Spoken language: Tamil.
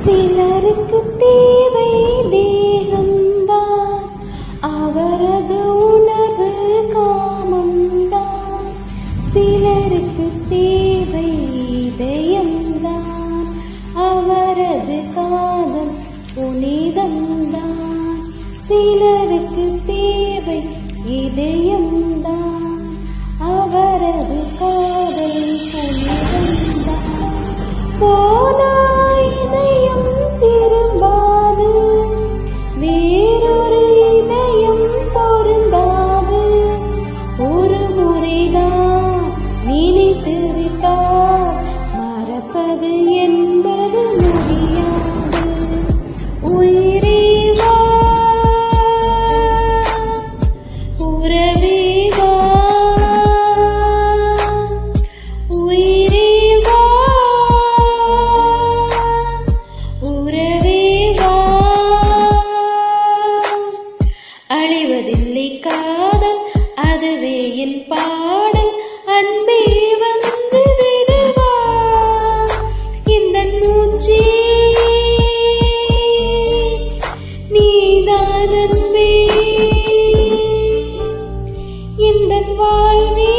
சிலருக்கு தேவை தேகம்தான், அவரது உணர்வு காமம்தான். சிலருக்கு தேவை இதயம்தான், அவரது காதல் புனிதம்தான். சிலருக்கு தேவை இதயம்தான், அவரது காதல் புனிதம்தான். போனா இதயம் திரும்பாது, வேறொரு இதயம் பொருந்தாது. ஒரு முறைதான் நினைத்து விட்டால் மறப்பது என்பது முடியாது. உயிரே வா, உறவே வா, உயிரே வா, உறவே வா. அழிவதில்லை காதல், அதுவே என் பாடல். அன்பே வந்து விடுவா, இந்த மூச்சே நீதான் அன்பே, இந்த வாழ்வே